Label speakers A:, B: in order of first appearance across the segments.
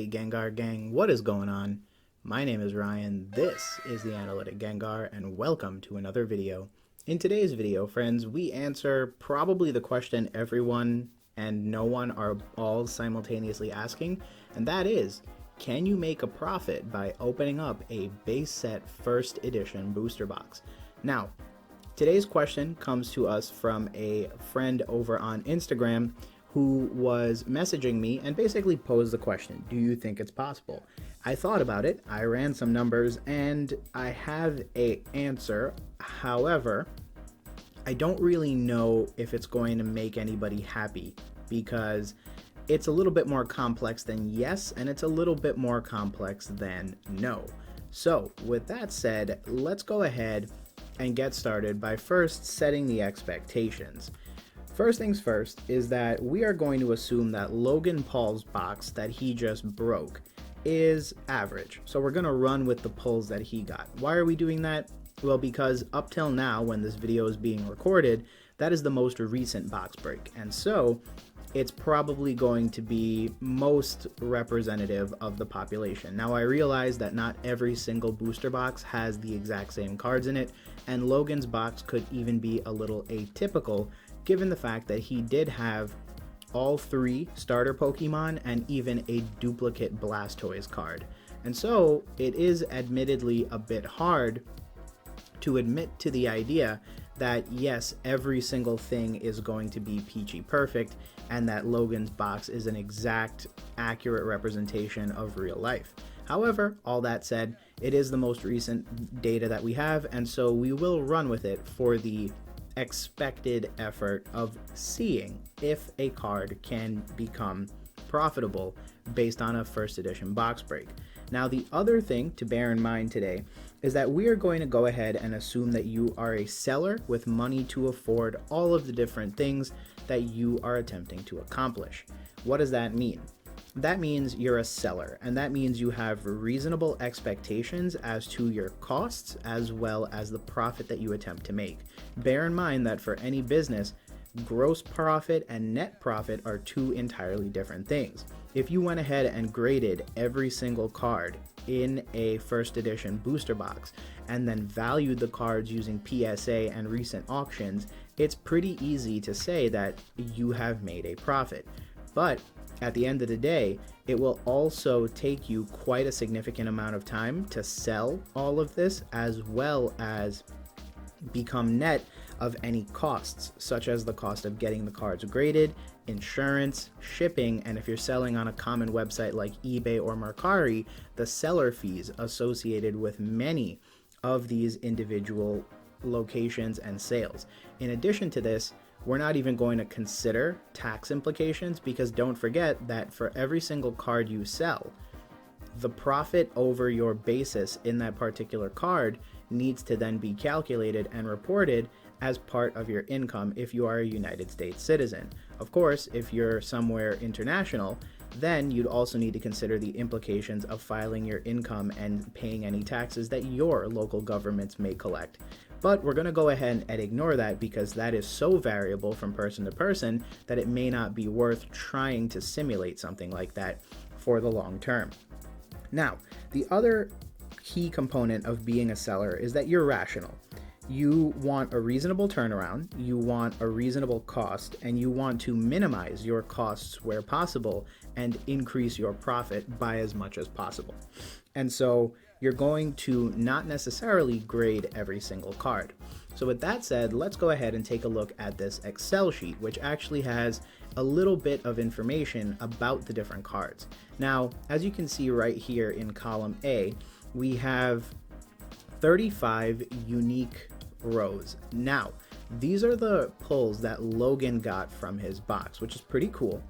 A: Gengar Gang, what is going on? My name is Ryan, this is the Analytic Gengar, and welcome to another video. In today's video, friends, we answer probably the question everyone and no one are all simultaneously asking, and that is, can you make a profit by opening up a base set first edition booster box? Now, today's question comes to us from a friend over on Instagram who was messaging me and basically posed the question, do you think it's possible? I thought about it, I ran some numbers, and I have an answer. However, I don't really know if it's going to make anybody happy because it's a little bit more complex than yes, and it's a little bit more complex than no. So with that said, let's go ahead and get started by first setting the expectations. First things first is that we are going to assume that Logan Paul's box that he just broke is average. So we're going to run with the pulls that he got. Why are we doing that? Well, because up till now, when this video is being recorded, that is the most recent box break. And so it's probably going to be most representative of the population. Now, I realize that not every single booster box has the exact same cards in it, and Logan's box could even be a little atypical given the fact that he did have all 3 starter Pokemon and even a duplicate Blastoise card. And so it is admittedly a bit hard to admit to the idea that yes, every single thing is going to be peachy perfect and that Logan's box is an exact, accurate representation of real life. However, all that said, it is the most recent data that we have, and so we will run with it for the expected effort of seeing if a card can become profitable based on a first edition box break. Now, the other thing to bear in mind today is that we are going to go ahead and assume that you are a seller with money to afford all of the different things that you are attempting to accomplish. What does that mean? That means you're a seller, and that means you have reasonable expectations as to your costs as well as the profit that you attempt to make. Bear in mind that for any business, gross profit and net profit are 2 entirely different things. If you went ahead and graded every single card in a first edition booster box and then valued the cards using PSA and recent auctions, it's pretty easy to say that you have made a profit. But at the end of the day, it will also take you quite a significant amount of time to sell all of this as well as become net of any costs, such as the cost of getting the cards graded, insurance, shipping, and if you're selling on a common website like eBay or Mercari, the seller fees associated with many of these individual locations and sales. In addition to this, we're not even going to consider tax implications because don't forget that for every single card you sell, the profit over your basis in that particular card needs to then be calculated and reported as part of your income if you are a United States citizen. Of course, if you're somewhere international, then you'd also need to consider the implications of filing your income and paying any taxes that your local governments may collect. But we're going to go ahead and ignore that because that is so variable from person to person that it may not be worth trying to simulate something like that for the long term. Now, the other key component of being a seller is that you're rational. You want a reasonable turnaround, you want a reasonable cost, and you want to minimize your costs where possible and increase your profit by as much as possible. And so you're going to not necessarily grade every single card. So with that said, let's go ahead and take a look at this Excel sheet, which actually has a little bit of information about the different cards. Now, as you can see right here in column A, we have 35 unique rows. Now, these are the pulls that Logan got from his box, which is pretty cool.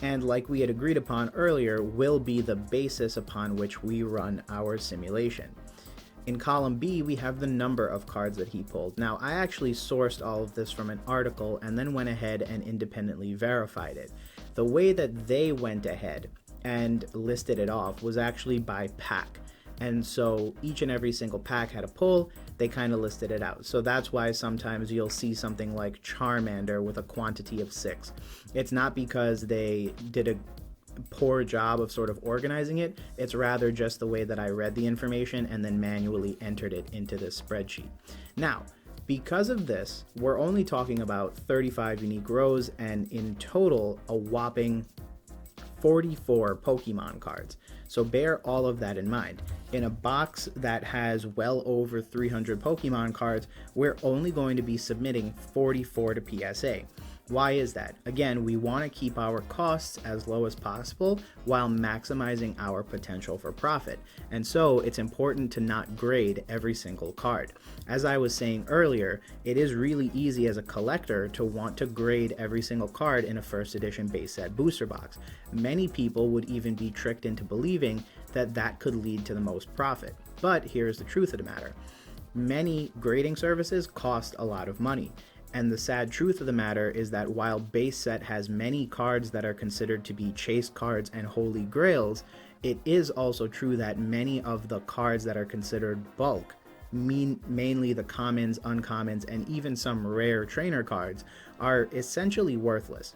A: And like we had agreed upon earlier, will be the basis upon which we run our simulation. In column B, we have the number of cards that he pulled. Now, I actually sourced all of this from an article and then went ahead and independently verified it. The way that they went ahead and listed it off was actually by pack. And so each and every single pack had a pull, they kind of listed it out. So that's why sometimes you'll see something like Charmander with a quantity of 6. It's not because they did a poor job of sort of organizing it. It's rather just the way that I read the information and then manually entered it into this spreadsheet. Now, because of this, we're only talking about 35 unique rows and in total a whopping 44 Pokemon cards. So bear all of that in mind. In a box that has well over 300 Pokemon cards, we're only going to be submitting 44 to PSA. Why is that? Again, we want to keep our costs as low as possible while maximizing our potential for profit. And so it's important to not grade every single card. As I was saying earlier, it is really easy as a collector to want to grade every single card in a first edition base set booster box. Many people would even be tricked into believing that that could lead to the most profit. But here's the truth of the matter. Many grading services cost a lot of money. And the sad truth of the matter is that while base set has many cards that are considered to be chase cards and holy grails, it is also true that many of the cards that are considered bulk, mainly the commons, uncommons, and even some rare trainer cards, are essentially worthless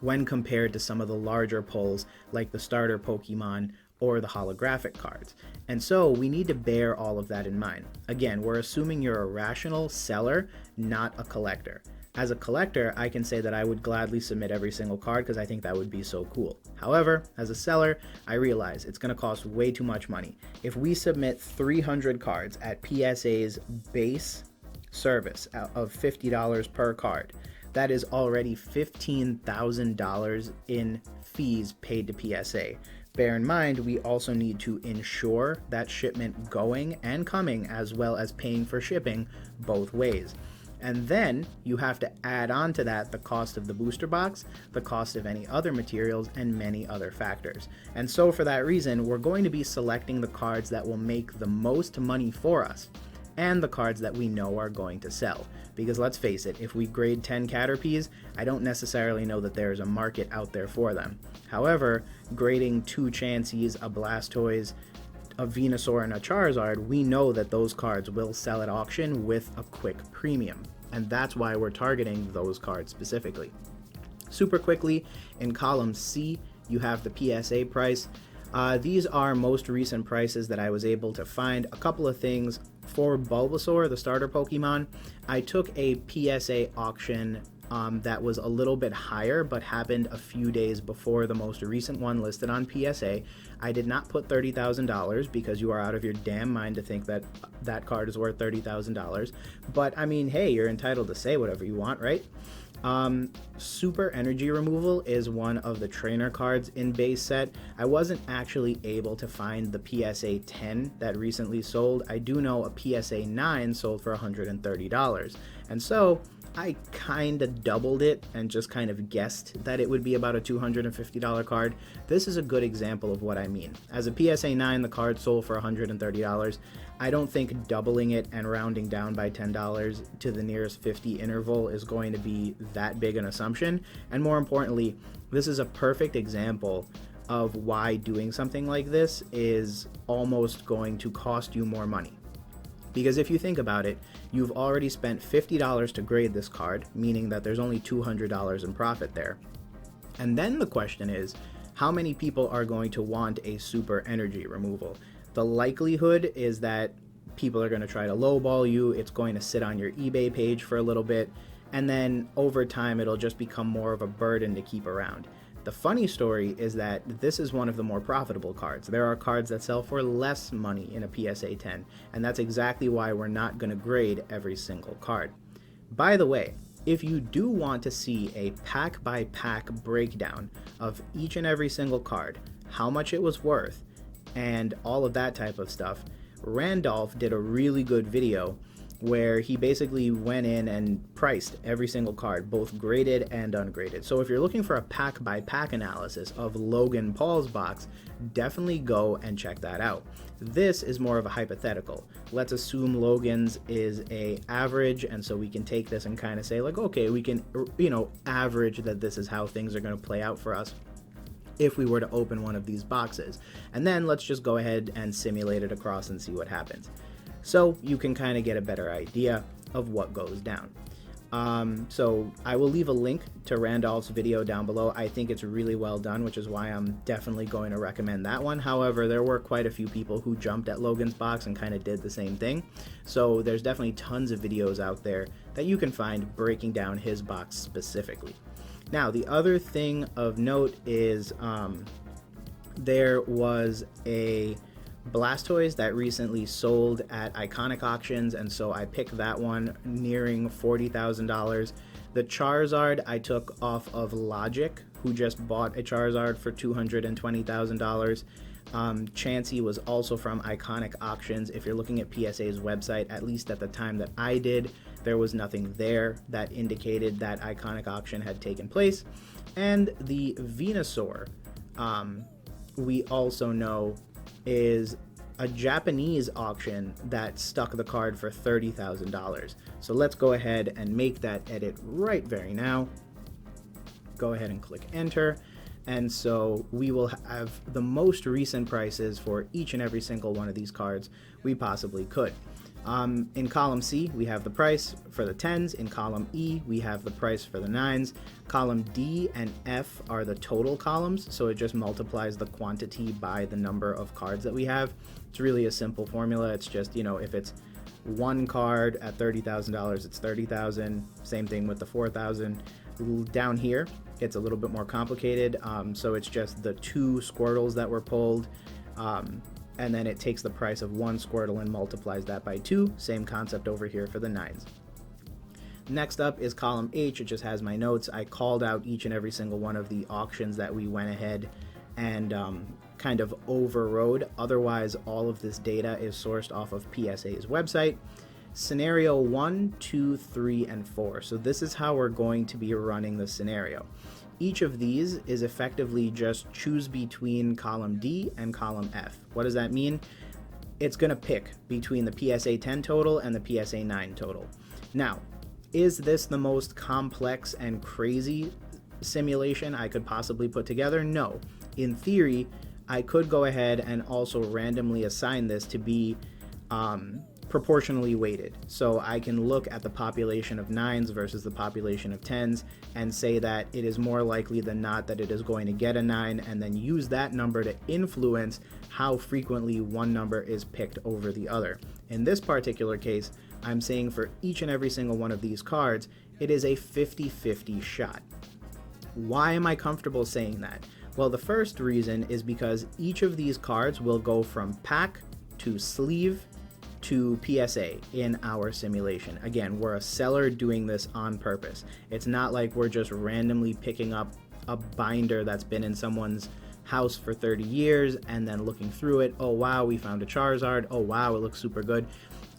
A: when compared to some of the larger pulls like the starter Pokemon or the holographic cards. And so we need to bear all of that in mind. Again, we're assuming you're a rational seller, not a collector. As a collector, I can say that I would gladly submit every single card because I think that would be so cool. However, as a seller, I realize it's going to cost way too much money. If we submit 300 cards at PSA's base service of $50 per card, that is already $15,000 in fees paid to PSA. Bear in mind, we also need to ensure that shipment going and coming, as well as paying for shipping both ways. And then you have to add on to that the cost of the booster box, the cost of any other materials, and many other factors. And so for that reason, we're going to be selecting the cards that will make the most money for us and the cards that we know are going to sell. Because let's face it, if we grade 10 Caterpies, I don't necessarily know that there's a market out there for them. However, grading 2 Chanseys, a Blastoise, a Venusaur, and a Charizard, we know that those cards will sell at auction with a quick premium. And that's why we're targeting those cards specifically. Super quickly, in column C, you have the PSA price. These are most recent prices that I was able to find. A couple of things. For Bulbasaur, the starter Pokemon, I took a PSA auction that was a little bit higher but happened a few days before the most recent one listed on PSA. I did not put $30,000 because you are out of your damn mind to think that that card is worth $30,000. But I mean, hey, you're entitled to say whatever you want, right? Super Energy Removal is one of the trainer cards in base set. I wasn't actually able to find the PSA 10 that recently sold. I do know a PSA 9 sold for $130. And so I kind of doubled it and just kind of guessed that it would be about a $250 card. This is a good example of what I mean. As a PSA 9, the card sold for $130. I don't think doubling it and rounding down by $10 to the nearest 50 interval is going to be that big an assumption. And more importantly, this is a perfect example of why doing something like this is almost going to cost you more money. Because if you think about it, you've already spent $50 to grade this card, meaning that there's only $200 in profit there. And then the question is, how many people are going to want a super energy removal? The likelihood is that people are going to try to lowball you. It's going to sit on your eBay page for a little bit, and then over time it'll just become more of a burden to keep around. The funny story is that this is one of the more profitable cards. There are cards that sell for less money in a PSA 10, and that's exactly why we're not going to grade every single card. By the way, if you do want to see a pack by pack breakdown of each and every single card, how much it was worth, and all of that type of stuff, Randolph did a really good video where he basically went in and priced every single card, both graded and ungraded. So if you're looking for a pack by pack analysis of Logan Paul's box, definitely go and check that out. This is more of a hypothetical. Let's assume Logan's is a average, and so we can take this and kind of say like, okay, we can, average that this is how things are going to play out for us if we were to open one of these boxes. And then let's just go ahead and simulate it across and see what happens. So you can kind of get a better idea of what goes down. So I will leave a link to Randolph's video down below. I think it's really well done, which is why I'm definitely going to recommend that one. However, there were quite a few people who jumped at Logan's box and kind of did the same thing. So there's definitely tons of videos out there that you can find breaking down his box specifically. Now, the other thing of note is there was a Blastoise that recently sold at Iconic Auctions, and so I picked that one nearing $40,000. The Charizard I took off of Logic, who just bought a Charizard for $220,000. Chansey was also from Iconic Auctions. If you're looking at PSA's website, at least at the time that I did, there was nothing there that indicated that Iconic Auction had taken place. And the Venusaur, we also know, is a Japanese auction that stuck the card for $30,000. So let's go ahead and make that edit right very now. Go ahead and click enter. And so we will have the most recent prices for each and every single one of these cards we possibly could. In column C, we have the price for the 10s. In column E, we have the price for the 9s. Column D and F are the total columns, so it just multiplies the quantity by the number of cards that we have. It's really a simple formula. It's just, you know, if it's one card at $30,000, it's 30,000. Same thing with the 4,000. Down here, it's a little bit more complicated. So it's just the 2 Squirtles that were pulled. And then it takes the price of 1 Squirtle and multiplies that by 2. Same concept over here for the 9s. Next up is column H. It just has my notes. I called out each and every single one of the auctions that we went ahead and kind of overrode. Otherwise, all of this data is sourced off of PSA's website. Scenario 1, 2, 3, and 4. So this is how we're going to be running the scenario. Each of these is effectively just choose between column D and column F. What does that mean? It's going to pick between the PSA 10 total and the PSA 9 total. Now, is this the most complex and crazy simulation I could possibly put together? No. In theory, I could go ahead and also randomly assign this to be proportionally weighted. So I can look at the population of 9s versus the population of 10s and say that it is more likely than not that it is going to get a 9, and then use that number to influence how frequently one number is picked over the other. In this particular case, I'm saying for each and every single one of these cards, it is a 50-50 shot. Why am I comfortable saying that? Well, the first reason is because each of these cards will go from pack to sleeve to PSA in our simulation. Again, we're a seller doing this on purpose. It's not like we're just randomly picking up a binder that's been in someone's house for 30 years and then looking through it. Oh wow, we found a Charizard. Oh wow, it looks super good.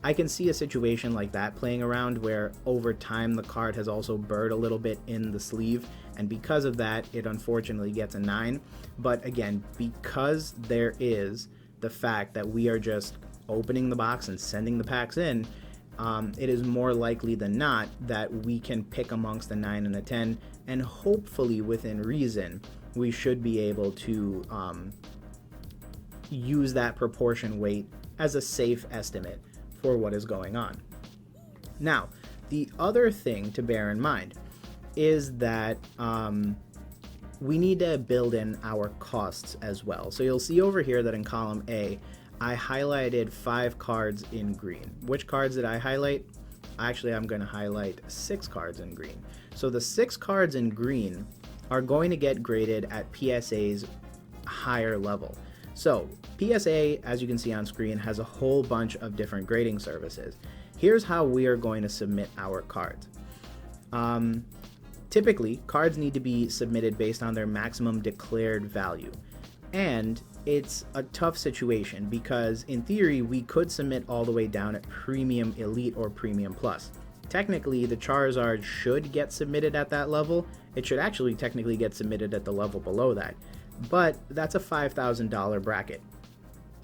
A: I can see a situation like that playing around where over time the card has also burred a little bit in the sleeve, and because of that it unfortunately gets a 9. But again, because there is the fact that we are just opening the box and sending the packs in, it is more likely than not that we can pick amongst the 9 and the 10, and hopefully within reason we should be able to use that proportion weight as a safe estimate for what is going on. Now, the other thing to bear in mind is that we need to build in our costs as well. So you'll see over here that in column A, I highlighted 5 cards in green. Which cards did I highlight? Actually, I'm going to highlight 6 cards in green. So the 6 cards in green are going to get graded at PSA's higher level. So PSA, as you can see on screen, has a whole bunch of different grading services. Here's how we are going to submit our cards. Typically, cards need to be submitted based on their maximum declared value. And it's a tough situation because in theory we could submit all the way down at Premium Elite or Premium Plus. Technically, the Charizard should get submitted at that level. It should actually technically get submitted at the level below that. But that's a $5,000 bracket.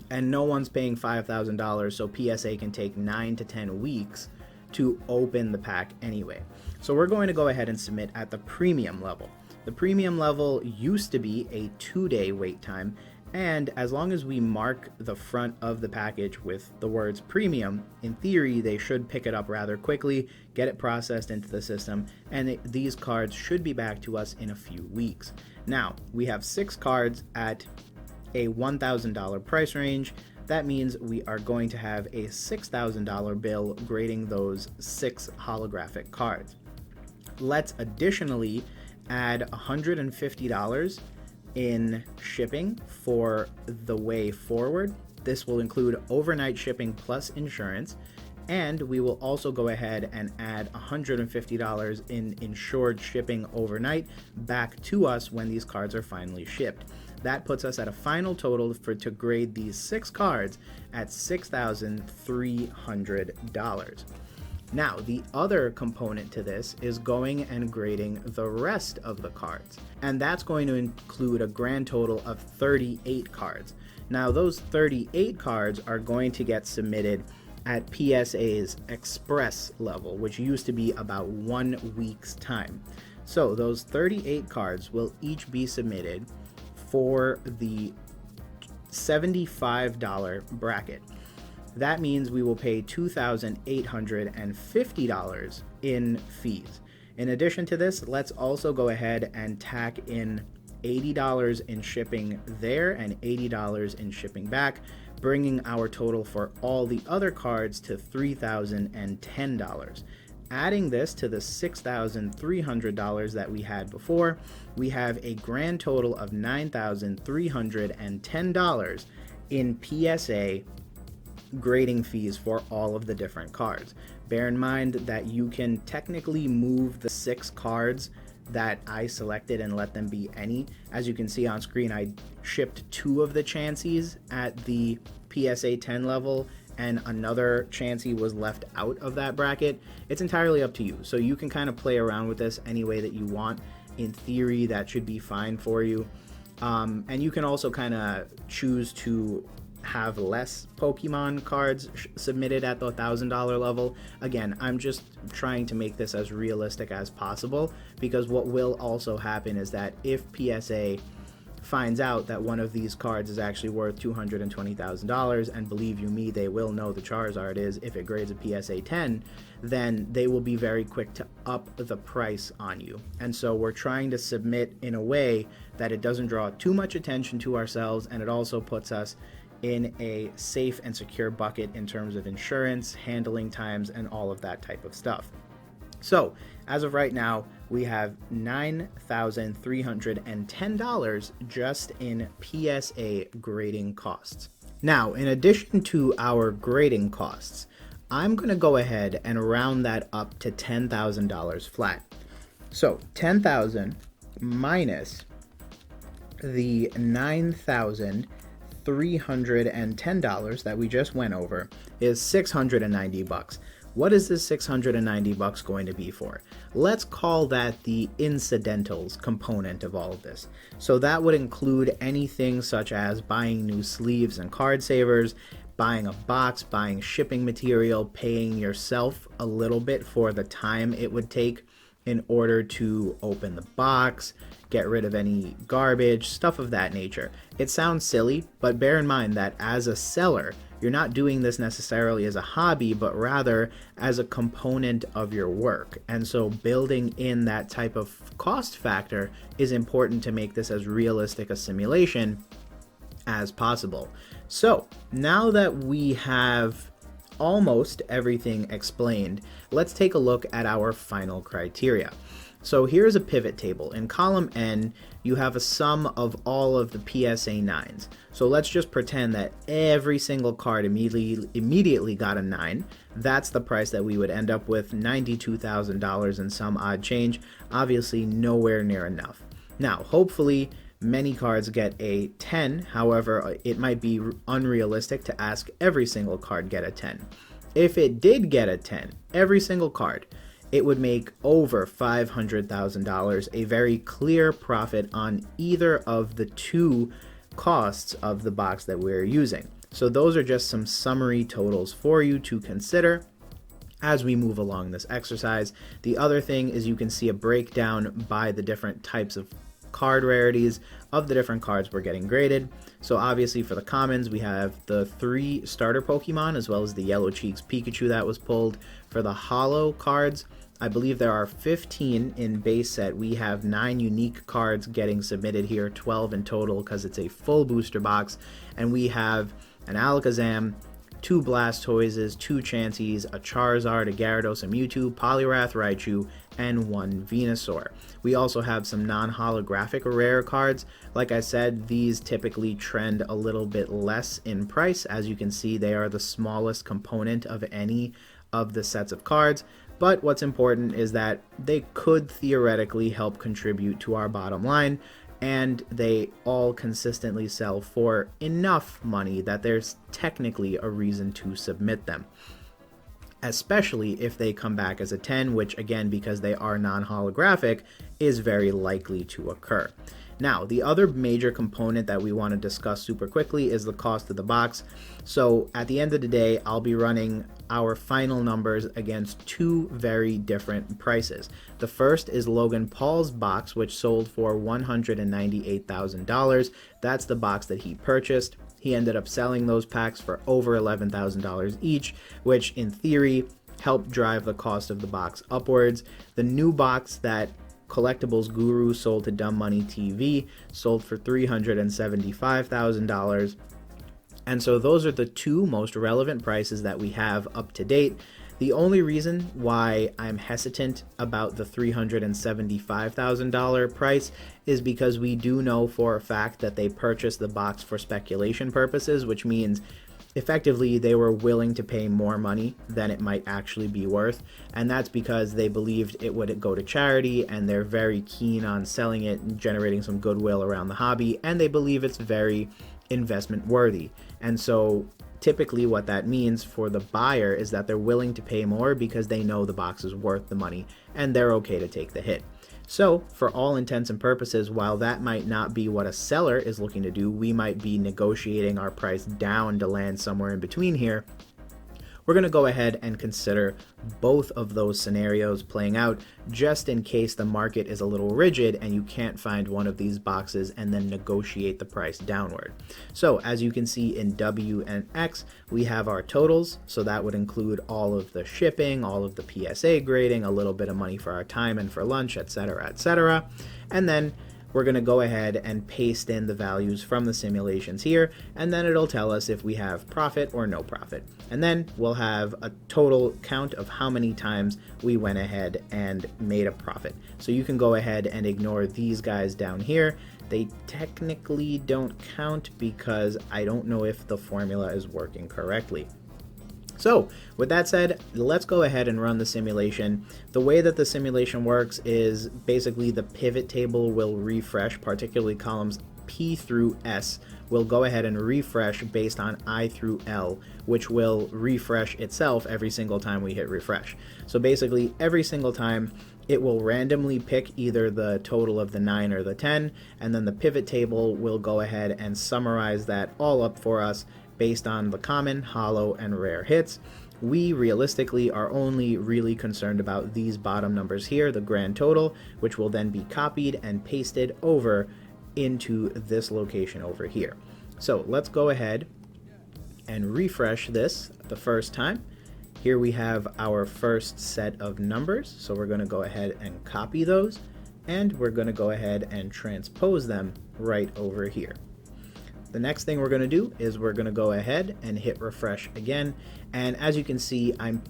A: And no one's paying $5,000, so PSA can take 9 to 10 weeks to open the pack anyway. So we're going to go ahead and submit at the premium level. The premium level used to be a 2-day wait time, And as long as we mark the front of the package with the words premium, in theory, they should pick it up rather quickly, get it processed into the system, and these cards should be back to us in a few weeks. Now, we have 6 cards at a $1,000 price range. That means we are going to have a $6,000 bill grading those 6 holographic cards. Let's additionally add $150 in shipping for the way forward. This will include overnight shipping plus insurance, and we will also go ahead and add $150 in insured shipping overnight back to us when these cards are finally shipped. That puts us at a final total to grade these 6 cards at $6,300. Now, the other component to this is going and grading the rest of the cards, and that's going to include a grand total of 38 cards. Now, those 38 cards are going to get submitted at PSA's express level, which used to be about 1 week's time. So those 38 cards will each be submitted for the $75 bracket. That means we will pay $2,850 in fees. In addition to this, let's also go ahead and tack in $80 in shipping there and $80 in shipping back, bringing our total for all the other cards to $3,010. Adding this to the $6,300 that we had before, we have a grand total of $9,310 in PSA grading fees for all of the different cards. Bear in mind that you can technically move the 6 cards that I selected and let them be any. As you can see on screen, I shipped 2 of the Chanseys at the PSA 10 level, and another Chansey was left out of that bracket. It's entirely up to you, so you can kind of play around with this any way that you want. In theory, that should be fine for you. And you can also kind of choose to have less Pokemon cards submitted at the $1,000 level. Again, I'm just trying to make this as realistic as possible, because what will also happen is that if PSA finds out that one of these cards is actually worth $220,000, and believe you me, they will know the Charizard is if it grades a PSA 10, then they will be very quick to up the price on you. And so we're trying to submit in a way that it doesn't draw too much attention to ourselves, and it also puts us in a safe and secure bucket in terms of insurance, handling times, and all of that type of stuff. So, as of right now, we have $9,310 just in PSA grading costs. Now, in addition to our grading costs, I'm going to go ahead and round that up to $10,000 flat. So, $10,000 minus the $9,310 that we just went over is $690. What is this $690 going to be for? Let's call that the incidentals component of all of this. So that would include anything such as buying new sleeves and card savers, buying a box, buying shipping material, paying yourself a little bit for the time it would take in order to open the box, get rid of any garbage, stuff of that nature. It sounds silly, but bear in mind that as a seller, you're not doing this necessarily as a hobby, but rather as a component of your work. And so building in that type of cost factor is important to make this as realistic a simulation as possible. So now that we have almost everything explained, let's take a look at our final criteria. So here's a pivot table. In column N, you have a sum of all of the PSA 9s. So let's just pretend that every single card immediately got a 9. That's the price that we would end up with, $92,000 and some odd change. Obviously nowhere near enough. Now, hopefully many cards get a 10. However, it might be unrealistic to ask every single card get a 10. If it did get a 10, every single card, it would make over $500,000, a very clear profit on either of the 2 costs of the box that we're using. So those are just some summary totals for you to consider as we move along this exercise. The other thing is you can see a breakdown by the different types of card rarities of the different cards we're getting graded. So obviously for the commons, we have the 3 starter Pokemon, as well as the Yellow Cheeks Pikachu that was pulled. For the holo cards, I believe there are 15 in base set. We have 9 unique cards getting submitted here, 12 in total because it's a full booster box. And we have an Alakazam, 2 Blastoises, 2 Chanseys, a Charizard, a Gyarados, a Mewtwo, Poliwrath, Raichu, and 1 Venusaur. We also have some non-holographic rare cards. Like I said, these typically trend a little bit less in price. As you can see, they are the smallest component of any of the sets of cards. But what's important is that they could theoretically help contribute to our bottom line, and they all consistently sell for enough money that there's technically a reason to submit them. Especially if they come back as a 10, which again, because they are non-holographic, is very likely to occur. Now, the other major component that we want to discuss super quickly is the cost of the box. So at the end of the day, I'll be running our final numbers against 2 very different prices. The first is Logan Paul's box, which sold for $198,000. That's the box that he purchased. He ended up selling those packs for over $11,000 each, which in theory helped drive the cost of the box upwards. The new box that Collectibles Guru sold to Dumb Money TV sold for $375,000. And so those are the 2 most relevant prices that we have up to date. The only reason why I'm hesitant about the $375,000 price is because we do know for a fact that they purchased the box for speculation purposes, which means effectively they were willing to pay more money than it might actually be worth, and that's because they believed it would go to charity, and they're very keen on selling it and generating some goodwill around the hobby, and they believe it's very investment worthy. And so typically what that means for the buyer is that they're willing to pay more because they know the box is worth the money and they're okay to take the hit. So for all intents and purposes, while that might not be what a seller is looking to do, we might be negotiating our price down to land somewhere in between here. We're going to go ahead and consider both of those scenarios playing out, just in case the market is a little rigid and you can't find one of these boxes and then negotiate the price downward. So as you can see in W and X, we have our totals. So that would include all of the shipping, all of the PSA grading, a little bit of money for our time and for lunch, etc., etc. And then we're going to go ahead and paste in the values from the simulations here, and then it'll tell us if we have profit or no profit. And then we'll have a total count of how many times we went ahead and made a profit. So you can go ahead and ignore these guys down here. They technically don't count because I don't know if the formula is working correctly. So with that said, let's go ahead and run the simulation. The way that the simulation works is basically the pivot table will refresh, particularly columns P through S will go ahead and refresh based on I through L, which will refresh itself every single time we hit refresh. So basically every single time it will randomly pick either the total of the 9 or the 10, and then the pivot table will go ahead and summarize that all up for us based on the common, holo, and rare hits. We realistically are only really concerned about these bottom numbers here, the grand total, which will then be copied and pasted over into this location over here. So let's go ahead and refresh this the first time. Here we have our first set of numbers, so we're going to go ahead and copy those, and we're going to go ahead and transpose them right over here. The next thing we're going to do is we're going to go ahead and hit refresh again, and as you can see, I'm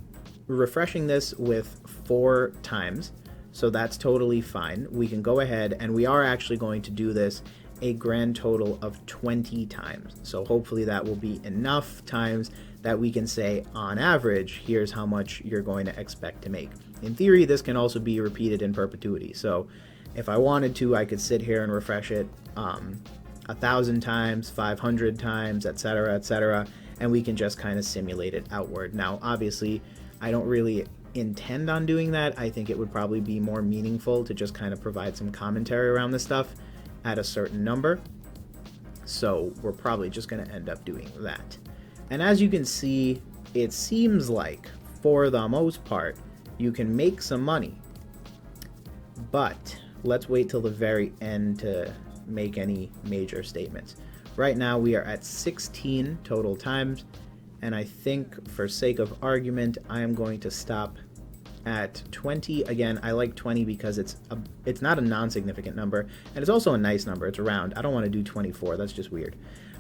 A: refreshing this with 4 times, so that's totally fine. We can go ahead, and we are actually going to do this a grand total of 20 times, so hopefully that will be enough times that we can say on average here's how much you're going to expect to make. In theory, this can also be repeated in perpetuity, so if I wanted to, I could sit here and refresh it 1,000 times, 500 times, etc., etc., and we can just kind of simulate it outward. Now obviously I don't really intend on doing that. I think it would probably be more meaningful to just kind of provide some commentary around this stuff at a certain number, so we're probably just going to end up doing that. And as you can see, it seems like for the most part you can make some money, but let's wait till the very end to make any major statements. Right now we are at 16 total times, and I think for sake of argument I am going to stop at 20. Again, I like 20 because it's not a non-significant number, and it's also a nice number. It's round. I don't want to do 24. That's just weird.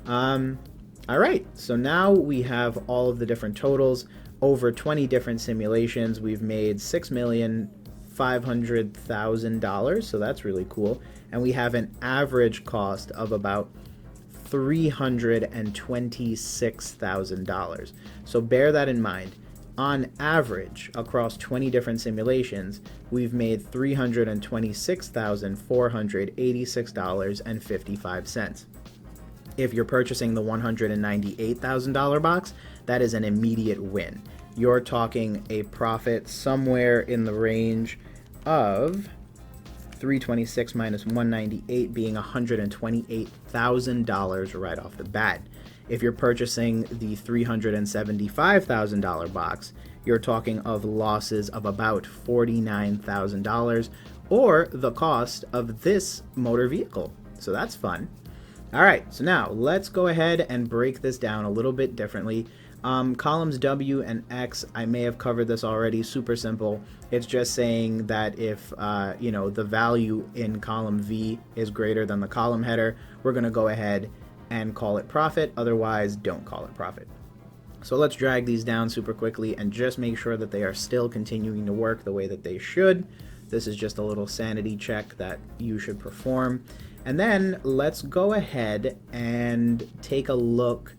A: All right, so now we have all of the different totals. Over 20 different simulations. We've made $6,500,000, so that's really cool. And we have an average cost of about $326,000. So bear that in mind. On average, across 20 different simulations, we've made $326,486.55. If you're purchasing the $198,000 box, that is an immediate win. You're talking a profit somewhere in the range of 326 minus 198 being $128,000 right off the bat. If you're purchasing the $375,000 box, you're talking of losses of about $49,000, or the cost of this motor vehicle. So that's fun. All right, so now let's go ahead and break this down a little bit differently. Columns W and X, I may have covered this already. Super simple. It's just saying that if the value in column V is greater than the column header, we're going to go ahead and call it profit. Otherwise, don't call it profit. So let's drag these down super quickly and just make sure that they are still continuing to work the way that they should. This is just a little sanity check that you should perform. And then let's go ahead and take a look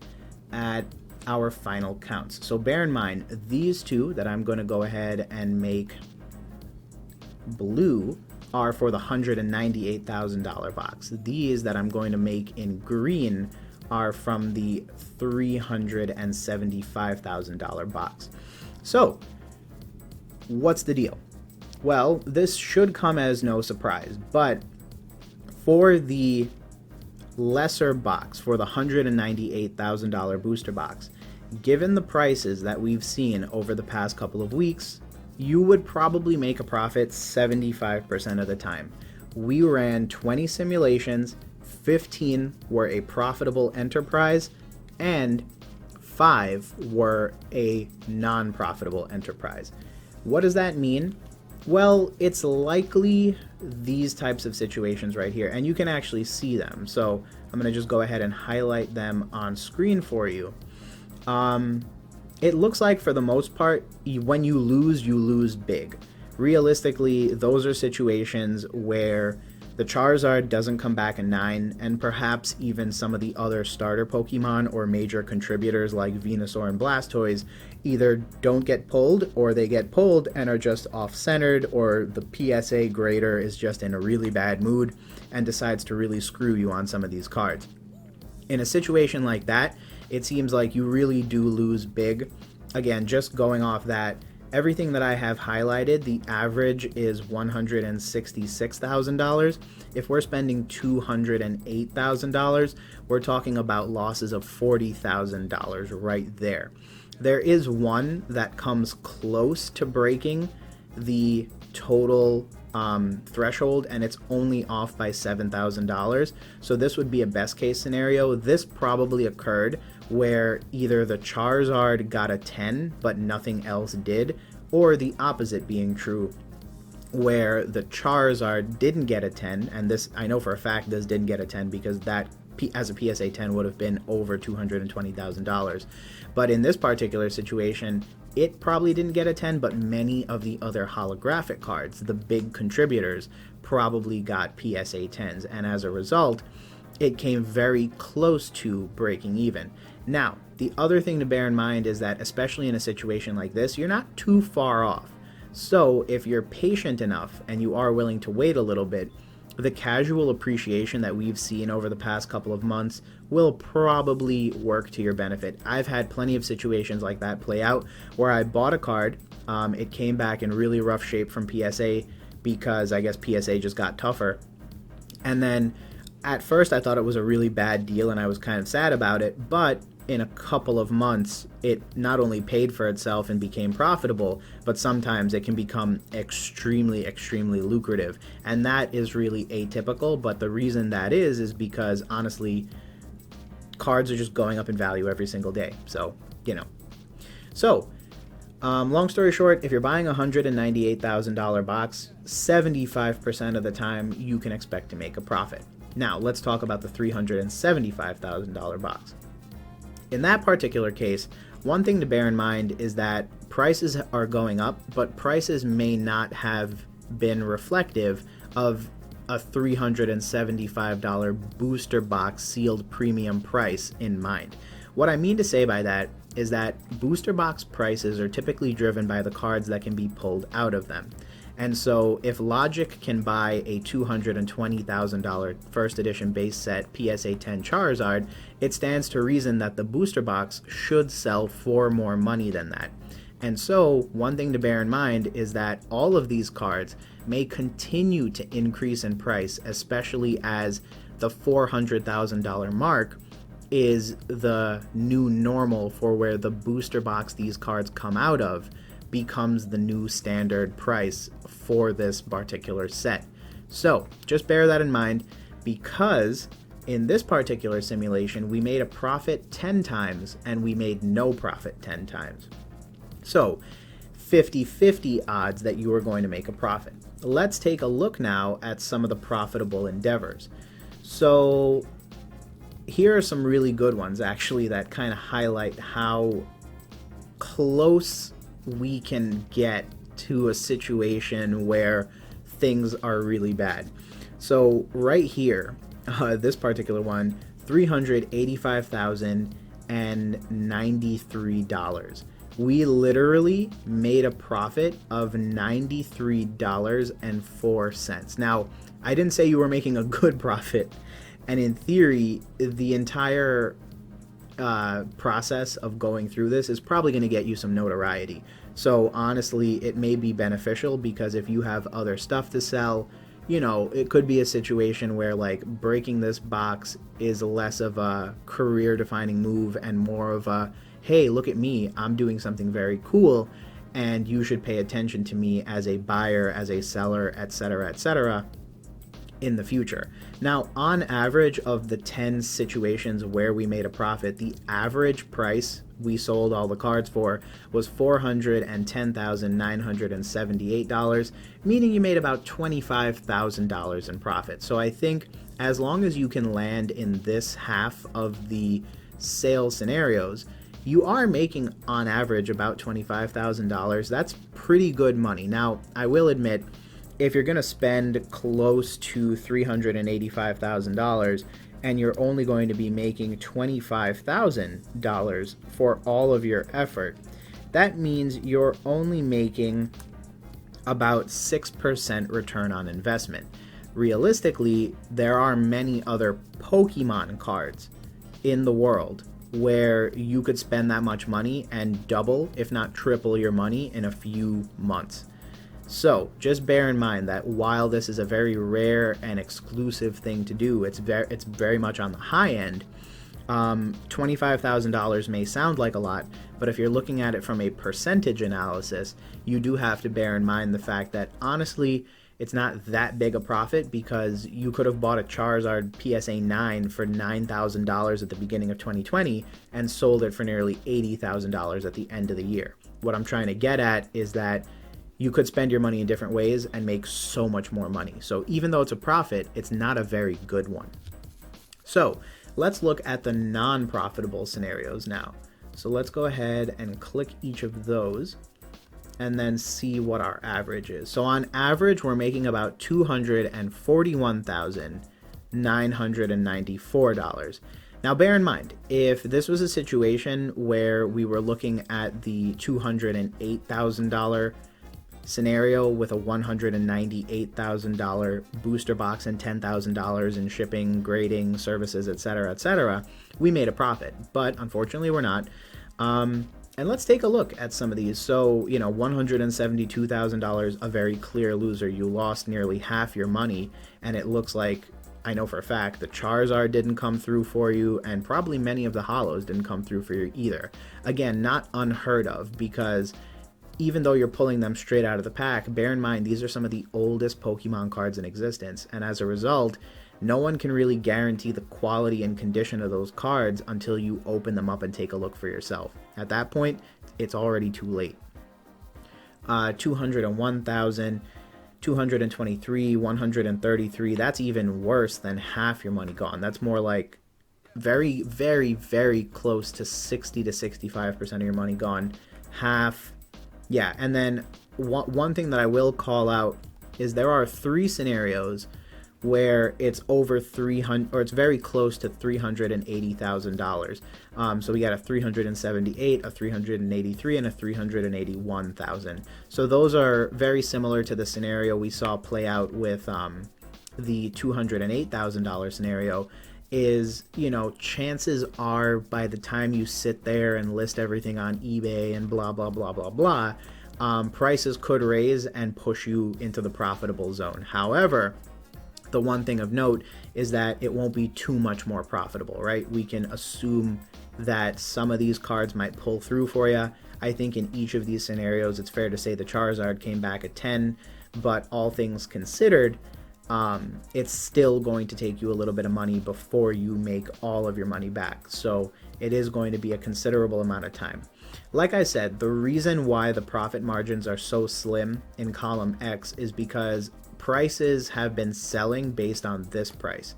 A: at our final counts. So bear in mind, these two that I'm going to go ahead and make blue are for the $198,000 box. These that I'm going to make in green are from the $375,000 box. So what's the deal? Well, this should come as no surprise, but for the lesser box, for the $198,000 booster box, given the prices that we've seen over the past couple of weeks, you would probably make a profit 75% of the time. We ran 20 simulations, 15 were a profitable enterprise, and 5 were a non-profitable enterprise. What does that mean? Well, it's likely these types of situations right here, and you can actually see them. So I'm going to just go ahead and highlight them on screen for you. It looks like for the most part, when you lose big. Realistically, those are situations where the Charizard doesn't come back in 9, and perhaps even some of the other starter Pokemon or major contributors like Venusaur and Blastoise either don't get pulled, or they get pulled and are just off-centered, or the PSA grader is just in a really bad mood and decides to really screw you on some of these cards. In a situation like that, it seems like you really do lose big. Again, just going off that, everything that I have highlighted, the average is $166,000. If we're spending $208,000, we're talking about losses of $40,000 right there. There is one that comes close to breaking the total threshold, and it's only off by $7,000. So this would be a best case scenario. This probably occurred where either the Charizard got a 10 but nothing else did, or the opposite being true, where the Charizard didn't get a 10, and this, I know for a fact this didn't get a 10 because that as a PSA 10 would have been over $220,000. But in this particular situation, it probably didn't get a 10, but many of the other holographic cards, the big contributors, probably got PSA 10s, and as a result, it came very close to breaking even. Now, the other thing to bear in mind is that, especially in a situation like this, you're not too far off. So if you're patient enough and you are willing to wait a little bit, the casual appreciation that we've seen over the past couple of months will probably work to your benefit. I've had plenty of situations like that play out where I bought a card, it came back in really rough shape from PSA because I guess PSA just got tougher, and then at first I thought it was a really bad deal and I was kind of sad about it, but in a couple of months, it not only paid for itself and became profitable, but sometimes it can become extremely, extremely lucrative. And that is really atypical, but the reason that is because honestly, cards are just going up in value every single day. So, long story short, if you're buying a $198,000 box, 75% of the time you can expect to make a profit. Now, let's talk about the $375,000 box. In that particular case, one thing to bear in mind is that prices are going up, but prices may not have been reflective of a $375 booster box sealed premium price in mind. What I mean to say by that is that booster box prices are typically driven by the cards that can be pulled out of them. And so if Logic can buy a $220,000 first edition base set PSA 10 Charizard, it stands to reason that the booster box should sell for more money than that. And so one thing to bear in mind is that all of these cards may continue to increase in price, especially as the $400,000 mark is the new normal for where the booster box these cards come out of becomes the new standard price for this particular set. So just bear that in mind, because in this particular simulation we made a profit 10 times and we made no profit 10 times. So 50-50 odds that you are going to make a profit. Let's take a look now at some of the profitable endeavors. So here are some really good ones actually that kind of highlight how close we can get to a situation where things are really bad. So right here, this particular one, $385,093. We literally made a profit of $93.04. Now, I didn't say you were making a good profit, and in theory, the entire process of going through this is probably going to get you some notoriety. So honestly, it may be beneficial, because if you have other stuff to sell, it could be a situation where like breaking this box is less of a career defining move and more of a, hey, look at me, I'm doing something very cool, and you should pay attention to me as a buyer, as a seller, etc., in the future. Now, on average of the 10 situations where we made a profit, the average price we sold all the cards for was $410,978, meaning you made about $25,000 in profit. So I think as long as you can land in this half of the sale scenarios, you are making on average about $25,000. That's pretty good money. Now, I will admit, if you're going to spend close to $385,000 and you're only going to be making $25,000 for all of your effort, that means you're only making about 6% return on investment. Realistically, there are many other Pokemon cards in the world where you could spend that much money and double, if not triple, your money in a few months. So just bear in mind that while this is a very rare and exclusive thing to do, it's very much on the high end. $25,000 may sound like a lot, but if you're looking at it from a percentage analysis, you do have to bear in mind the fact that honestly, it's not that big a profit, because you could have bought a Charizard PSA 9 for $9,000 at the beginning of 2020 and sold it for nearly $80,000 at the end of the year. What I'm trying to get at is that you could spend your money in different ways and make so much more money. So even though it's a profit, it's not a very good one. So let's look at the non-profitable scenarios now. So let's go ahead and click each of those and then see what our average is. So on average, we're making about $241,994. Now bear in mind, if this was a situation where we were looking at the $208,000 scenario with a $198,000 booster box and $10,000 in shipping, grading, services, etc., we made a profit. But unfortunately, we're not. And let's take a look at some of these. So, $172,000, a very clear loser. You lost nearly half your money, and it looks like I know for a fact the Charizard didn't come through for you, and probably many of the holos didn't come through for you either. Again, not unheard of, because even though you're pulling them straight out of the pack, bear in mind these are some of the oldest Pokemon cards in existence, and as a result, no one can really guarantee the quality and condition of those cards until you open them up and take a look for yourself. At that point, it's already too late. 201,000, 223, 133, that's even worse than half your money gone. That's more like very, very, very close to 60 to 65% of your money gone. Half, yeah. And then one thing that I will call out is there are 3 scenarios where it's over 300, or it's very close to $380,000. So we got a 378, a 383, and a 381,000. So those are very similar to the scenario we saw play out with the $208,000 scenario. Is, you know, chances are by the time you sit there and list everything on eBay and blah blah blah blah blah, prices could raise and push you into the profitable zone. However, the one thing of note is that it won't be too much more profitable, right? We can assume that some of these cards might pull through for you. I think in each of these scenarios, it's fair to say the Charizard came back at 10, but all things considered, it's still going to take you a little bit of money before you make all of your money back. So it is going to be a considerable amount of time. Like I said, the reason why the profit margins are so slim in column X is because prices have been selling based on this price.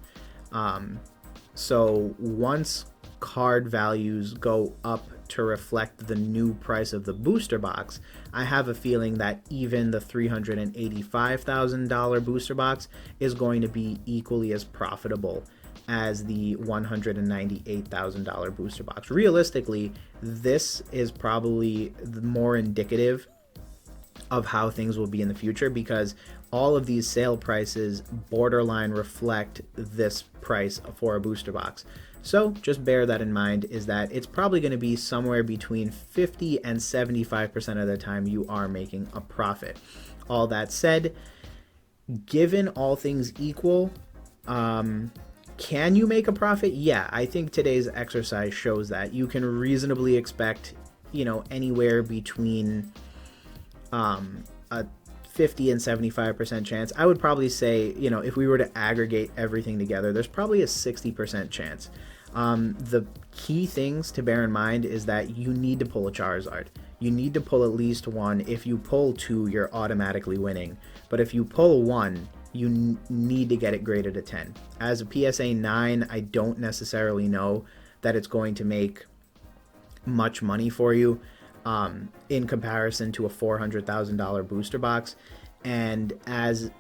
A: So once card values go up to reflect the new price of the booster box, I have a feeling that even the $385,000 booster box is going to be equally as profitable as the $198,000 booster box. Realistically, this is probably more indicative of how things will be in the future, because all of these sale prices borderline reflect this price for a booster box. So just bear that in mind, is that it's probably going to be somewhere between 50 and 75% of the time you are making a profit. All that said, given all things equal, can you make a profit? Yeah, I think today's exercise shows that you can reasonably expect, you know, anywhere between a 50 and 75% chance. I would probably say, you know, if we were to aggregate everything together, there's probably a 60% chance. The key things to bear in mind is that you need to pull a Charizard. You need to pull at least one. If you pull 2, you're automatically winning. But if you pull 1, you need to get it graded a 10. As a PSA 9, I don't necessarily know that it's going to make much money for you in comparison to a $400,000 booster box. And as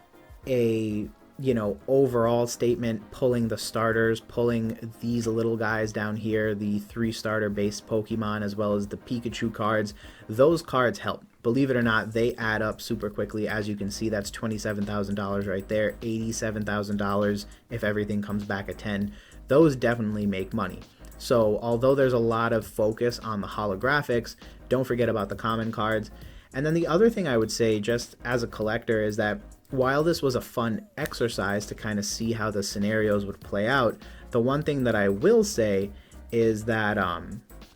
A: a, you know, overall statement, pulling the starters, pulling these little guys down here, the 3 starter based Pokemon, as well as the Pikachu cards, those cards help. Believe it or not, they add up super quickly. As you can see, that's $27,000 right there, $87,000 if everything comes back at 10. Those definitely make money. So although there's a lot of focus on the holographics, don't forget about the common cards. And then the other thing I would say, just as a collector, is that while this was a fun exercise to kind of see how the scenarios would play out, the one thing that I will say is that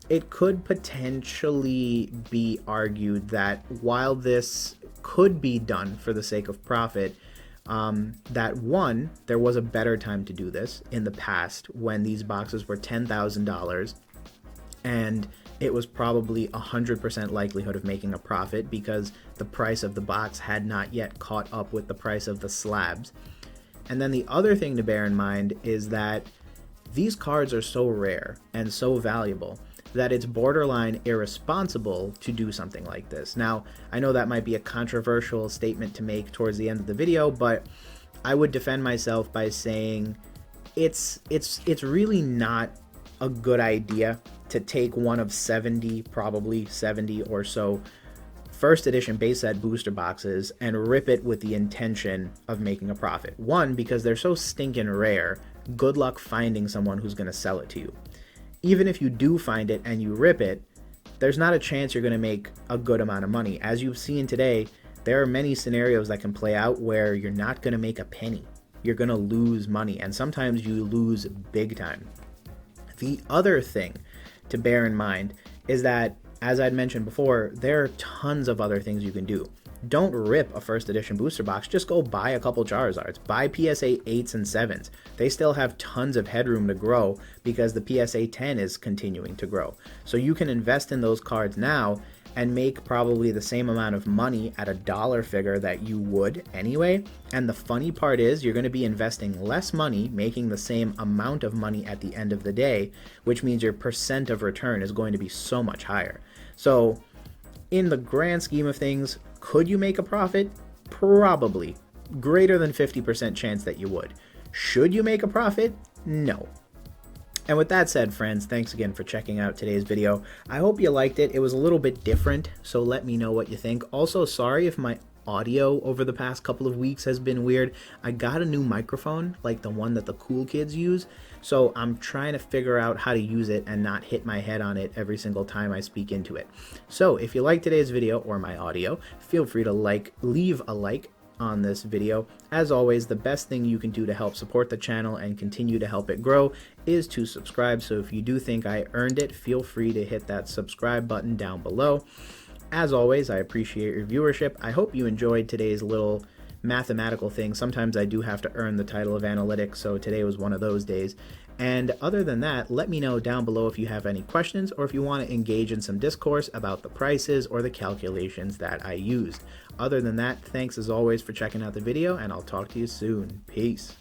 A: it could potentially be argued that while this could be done for the sake of profit, that one, there was a better time to do this in the past when these boxes were $10,000 and it was probably 100% likelihood of making a profit because the price of the box had not yet caught up with the price of the slabs. And then the other thing to bear in mind is that these cards are so rare and so valuable that it's borderline irresponsible to do something like this. Now, I know that might be a controversial statement to make towards the end of the video, but I would defend myself by saying it's really not a good idea to take one of 70, probably 70 or so first edition base set booster boxes and rip it with the intention of making a profit. One, because they're so stinking rare, good luck finding someone who's going to sell it to you. Even if you do find it and you rip it, there's not a chance you're going to make a good amount of money. As you've seen today, there are many scenarios that can play out where you're not going to make a penny. you're going to lose money, and sometimes you lose big time. The other thing to bear in mind is that, as I'd mentioned before, there are tons of other things you can do. Don't rip a first edition booster box, just go buy a couple Charizards. Buy PSA 8s and 7s. They still have tons of headroom to grow because the PSA 10 is continuing to grow. So you can invest in those cards now and make probably the same amount of money at a dollar figure that you would anyway. And the funny part is you're going to be investing less money, making the same amount of money at the end of the day, which means your percent of return is going to be so much higher. So in the grand scheme of things, could you make a profit? Probably. Greater than 50% chance that you would. Should you make a profit? No. And with that said, friends, thanks again for checking out today's video. I hope you liked it. It was a little bit different, so let me know what you think. Also, sorry if my audio over the past couple of weeks has been weird. I got a new microphone, like the one that the cool kids use, so I'm trying to figure out how to use it and not hit my head on it every single time I speak into it. So if you like today's video or my audio, feel free to leave a like on this video. As always, the best thing you can do to help support the channel and continue to help it grow is to subscribe. So if you do think I earned it, feel free to hit that subscribe button down below. As always, I appreciate your viewership. I hope you enjoyed today's little mathematical thing. Sometimes I do have to earn the title of analytics, so today was one of those days. And other than that, let me know down below if you have any questions or if you want to engage in some discourse about the prices or the calculations that I used. Other than that, thanks as always for checking out the video, and I'll talk to you soon. Peace.